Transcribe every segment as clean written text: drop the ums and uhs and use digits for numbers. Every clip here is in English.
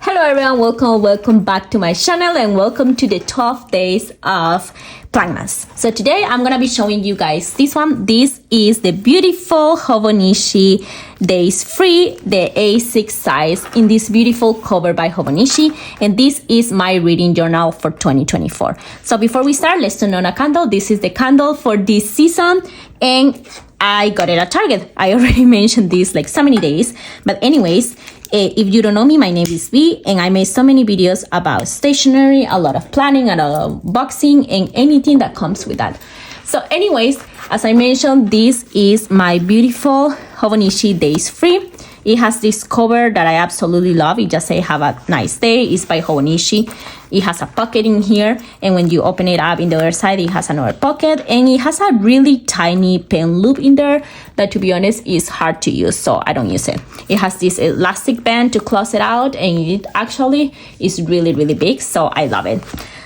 Hello everyone, welcome back to my channel and welcome to the 12 days of Planmas. So today I'm gonna be showing you guys this one. This is the beautiful Hobonichi Days Free, the A6 size in this beautiful cover by Hobonichi, and this is my reading journal for 2024. So before we start, let's turn on a candle. This is the candle for this season and I got it at Target. I already mentioned this like so many days, but anyways, if you don't know me, my name is V and I made so many videos about stationery, a lot of planning, a lot of boxing and anything that comes with that. So anyways, as I mentioned, this is my beautiful Hobonichi Days Free. It has this cover that I absolutely love. It just says have a nice day. It's by Hobonichi. It has a pocket in here, and when you open it up in the other side, it has another pocket, and it has a really tiny pen loop in there that, to be honest, is hard to use, so I don't use it. It has this elastic band to close it out, and it actually is really, really big, so I love it.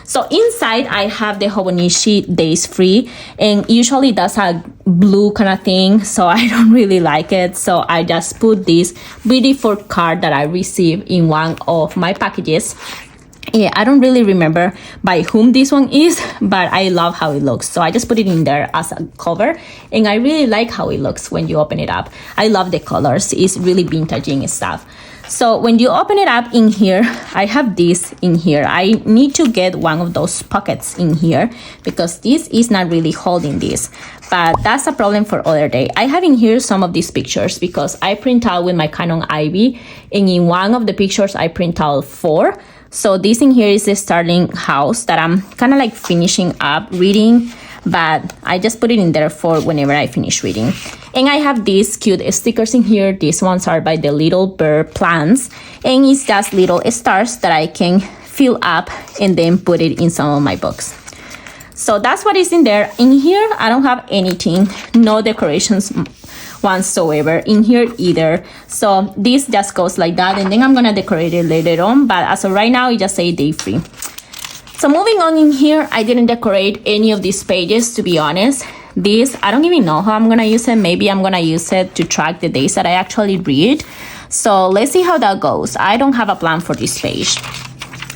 So inside, I have the Hobonichi Days Free, and usually that's a blue kind of thing, so I don't really like it. So I just put this beautiful card that I received in one of my packages. Yeah, I don't really remember by whom this one is, but I love how it looks. So I just put it in there as a cover, and I really like how it looks when you open it up. I love the colors. It's really vintagey and stuff. So when you open it up in here, I have this in here. I need to get one of those pockets in here because this is not really holding this, but that's a problem for other day. I have in here some of these pictures because I print out with my Canon Ivy, and in one of the pictures I print out 4. So this in here is the Starling house that I'm kind of like finishing up reading, but I just put it in there for whenever I finish reading. And I have these cute stickers in here. These ones are by the Little Bird Plans, and it's just little stars that I can fill up and then put it in some of my books. So that's what is in there. In here, I don't have anything, no decorations whatsoever in here either. So this just goes like that, and then I'm gonna decorate it later on, but as of right now, it just say day free. So moving on in here, I didn't decorate any of these pages, to be honest. This, I don't even know how I'm gonna use it. Maybe I'm gonna use it to track the days that I actually read. So let's see how that goes. I don't have a plan for this page.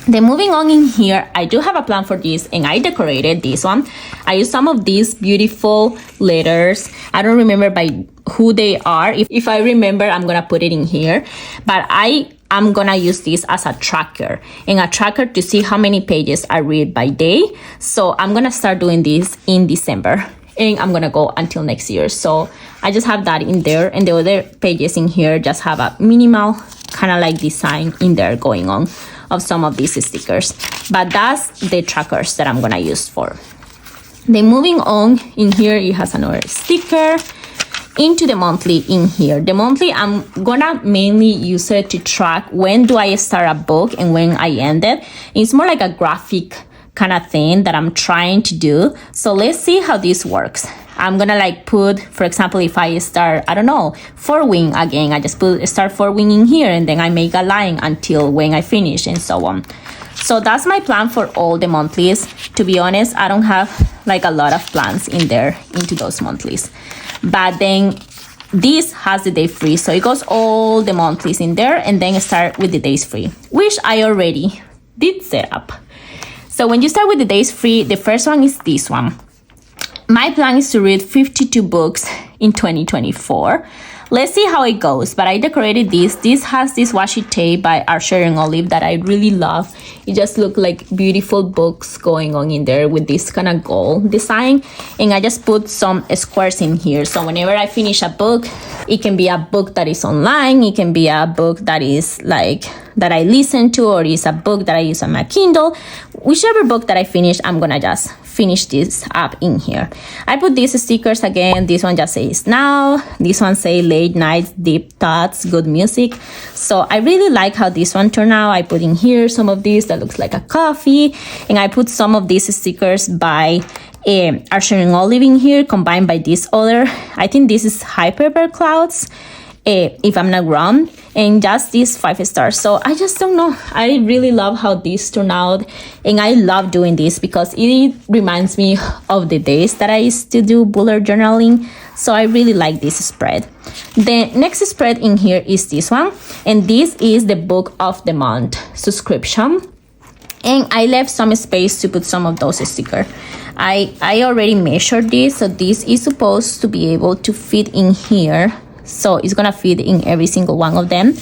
Then moving on in here, I do have a plan for this, and I decorated this one. I used some of these beautiful letters. I don't remember by who they are. If I remember, I'm gonna put it in here. But I'm gonna use this as a tracker, and a tracker to see how many pages I read by day. So I'm gonna start doing this in December, and I'm gonna go until next year. So I just have that in there, and the other pages in here just have a minimal kind of like design in there going on of some of these stickers, but that's the trackers that I'm gonna use for. Then moving on in here, it has another sticker into the monthly in here. The monthly, I'm gonna mainly use it to track when do I start a book and when I end it. It's more like a graphic kind of thing that I'm trying to do. So let's see how this works. I'm gonna like put, for example, if I start, I don't know, 4 wing again, I just put start 4 wing in here, and then I make a line until when I finish, and so on. So that's my plan for all the monthlies. To be honest, I don't have like a lot of plans in there into those monthlies. But then this has the day free, so it goes all the monthlies in there, and then start with the days free, which I already did set up. So when you start with the days free, the first one is this one. My plan is to read 52 books in 2024. Let's see how it goes, but I decorated this. This has this washi tape by Archer and Olive that I really love. It just looks like beautiful books going on in there with this kind of gold design. And I just put some squares in here. So whenever I finish a book, it can be a book that is online. It can be a book that is like, that I listen to, or is a book that I use on my Kindle. Whichever book that I finish, I'm gonna just finish this up in here. I put these stickers again. This one just says now. This one say late nights, deep thoughts, good music. So I really like how this one turned out. I put in here some of these that looks like a coffee, and I put some of these stickers by Archer and Olive in here, combined by this other. I think this is Hyperbird Clouds, if I'm not wrong. and just these 5 stars. So I just don't know, I really love how this turned out, and I love doing this because it reminds me of the days that I used to do bullet journaling. So I really like this spread. The next spread in here is this one, and this is the book of the month subscription, and I left some space to put some of those stickers. I already measured this, so this is supposed to be able to fit in here, so it's gonna fit in every single one of them.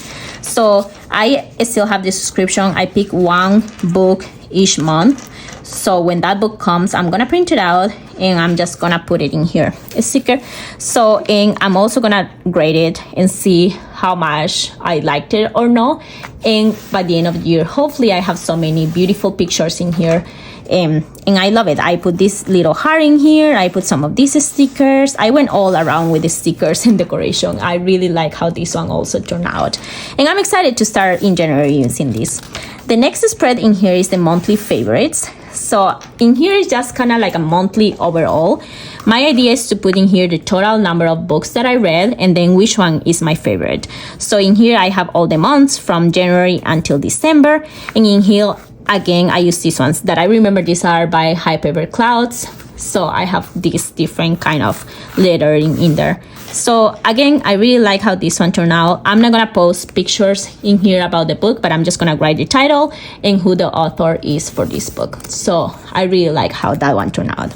So I still have the subscription. I pick one book each month, so when that book comes, I'm gonna print it out and I'm just gonna put it in here, a sticker. So, and I'm also gonna grade it and see how much I liked it or not. And by the end of the year, hopefully I have so many beautiful pictures in here. And I love it. I put this little heart in here. I put some of these stickers. I went all around with the stickers and decoration. I really like how this one also turned out. And I'm excited to start in January using this. The next spread in here is the monthly favorites. So in here is just kind of like a monthly overall. My idea is to put in here the total number of books that I read and then which one is my favorite. So in here I have all the months from January until December, and in here again I use these ones that I remember. These are by High Paper Clouds, so I have this different kind of lettering in there. So again, I really like how this one turned out. I'm not gonna post pictures in here about the book, but I'm just gonna write the title and who the author is for this book. So I really like how that one turned out.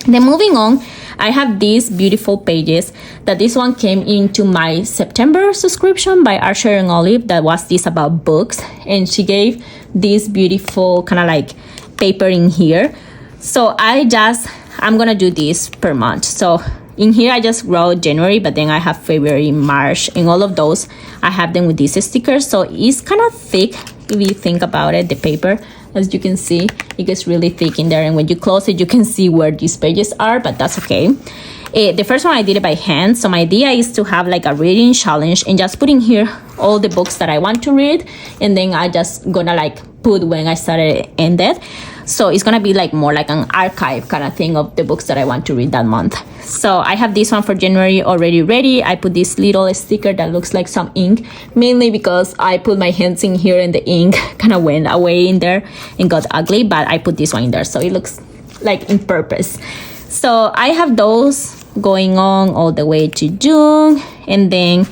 Then moving on, I have these beautiful pages that this one came into my September subscription by Archer and Olive. That was this about books, and she gave this beautiful kind of like paper in here. So I'm gonna do this per month. So in here I just wrote January, but then I have February, March, and all of those I have them with these stickers. So it's kind of thick if you think about it, the paper. As you can see, it gets really thick in there, and when you close it, you can see where these pages are, but that's okay. The first one I did it by hand, so my idea is to have like a reading challenge and just put in here all the books that I want to read, and then I just gonna like put when I started and ended. So it's gonna be like more like an archive kind of thing of the books that I want to read that month. So I have this one for January already ready. I put this little sticker that looks like some ink, mainly because I put my hands in here and the ink kind of went away in there and got ugly, but I put this one in there so it looks like in purpose. So I have those going on all the way to June, and then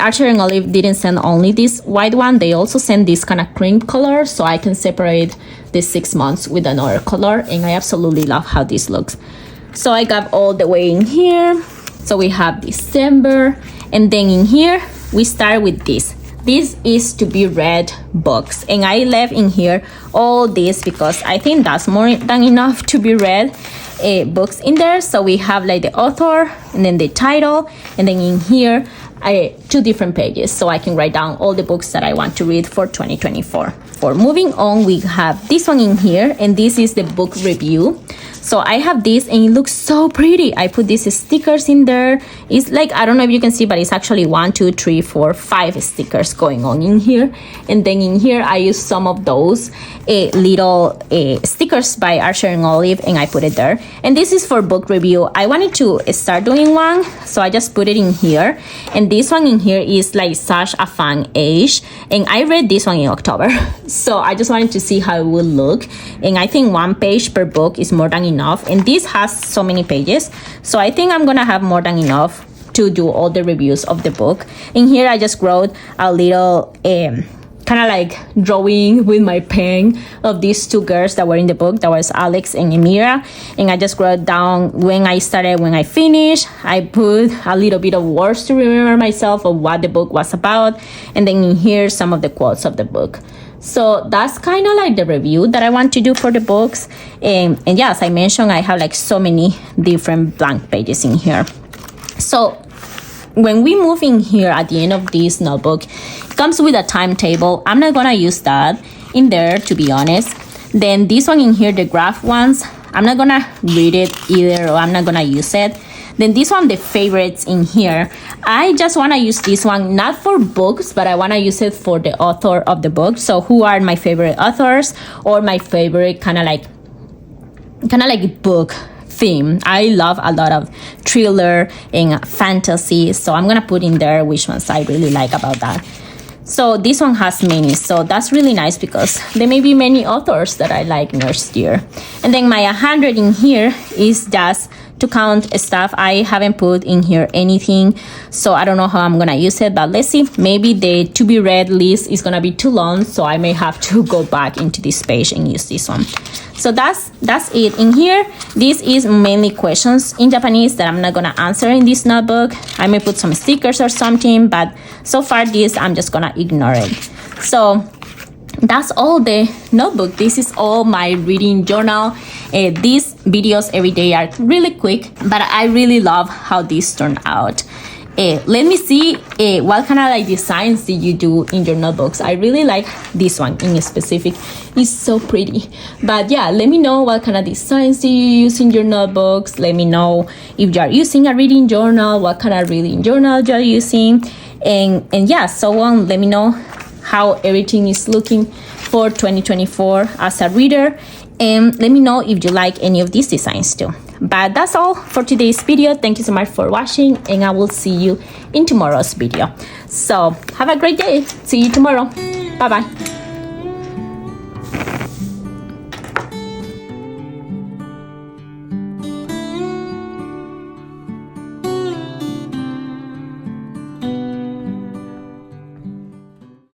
Archer and Olive didn't send only this white one, they also send this kind of cream color, so I can separate the 6 months with another color, and I absolutely love how this looks. So I got all the way in here. So we have December, and then in here we start with this. This is to be read books, and I left in here all this because I think that's more than enough to be read books in there. So we have like the author and then the title, and then in here 2 different pages so I can write down all the books that I want to read for 2024. For moving on, we have this one in here, and this is the book review. So I have this, and it looks so pretty. I put these stickers in there. It's like, I don't know if you can see, but it's actually 1, 2, 3, 4, 5 stickers going on in here. And then in here, I use some of those little stickers by Archer and Olive, and I put it there. And this is for book review. I wanted to start doing one, so I just put it in here. And this one in here is like such a fun age, and I read this one in October. So I just wanted to see how it would look. And I think 1 page per book is more than enough, and this has so many pages, so I think I'm gonna have more than enough to do all the reviews of the book. In here I just wrote a little kind of like drawing with my pen of these 2 girls that were in the book. That was Alex and Emira, and I just wrote down when I started, when I finished. I put a little bit of words to remember myself of what the book was about, and then in here some of the quotes of the book. So that's kind of like the review that I want to do for the books. And yeah, as I mentioned, I have like so many different blank pages in here. So when we move in here at the end of this notebook, it comes with a timetable. I'm not gonna use that in there, to be honest. Then this one in here, the graph ones, I'm not gonna read it either, or I'm not gonna use it. Then this one, the favorites in here, I just want to use this one not for books, but I want to use it for the author of the book. So who are my favorite authors, or my favorite kind of like book theme. I love a lot of thriller and fantasy, so I'm gonna put in there which ones I really like about that. So this one has many, so that's really nice because there may be many authors that I like next year. And then my 100 in here is just to count stuff. I haven't put in here anything, so I don't know how I'm gonna use it, but let's see. Maybe the to be read list is gonna be too long, so I may have to go back into this page and use this one. So that's it in here. This is mainly questions in Japanese that I'm not gonna answer in this notebook. I may put some stickers or something, but so far this I'm just gonna ignore it. So that's all the notebook. This is all my reading journal. These videos every day are really quick, but I really love how these turned out. Let me see what kind of like designs did you do in your notebooks. I really like this one in specific. It's so pretty. But yeah, let me know what kind of designs do you use in your notebooks. Let me know if you are using a reading journal, what kind of reading journal you're using, and yeah, so on. Let me know how everything is looking for 2024 as a reader, and let me know if you like any of these designs too. But that's all for today's video. Thank you so much for watching, and I will see you in tomorrow's video. So have a great day. See you tomorrow. Bye bye.